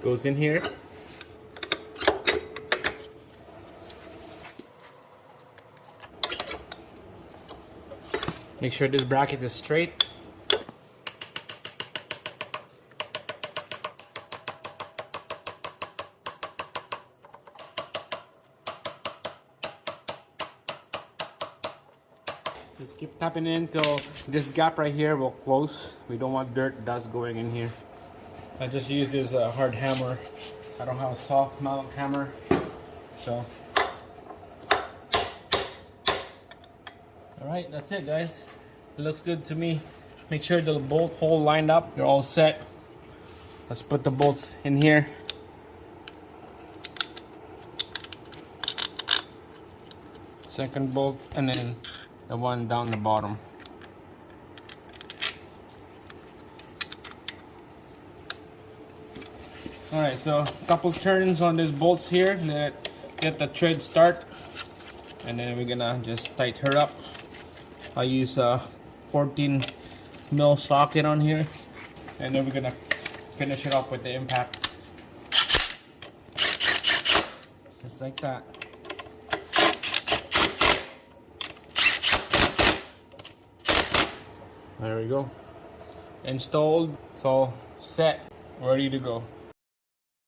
goes in here. Make sure this bracket is straight. Just keep tapping in till this gap right here will close. We don't want dirt, dust going in here. I just use this hard hammer. I don't have a soft mount hammer, so. All right, that's it, guys. It looks good to me. Make sure the bolt hole lined up. You're all set. Let's put the bolts in here. Second bolt, and then the one down the bottom. All right, so a couple turns on these bolts here. Get the thread start, and then we're gonna just tighten her up. I use a 14 mil socket on here, and then we're gonna finish it off with the impact, just like that. There we go. Installed, it's all set, ready to go.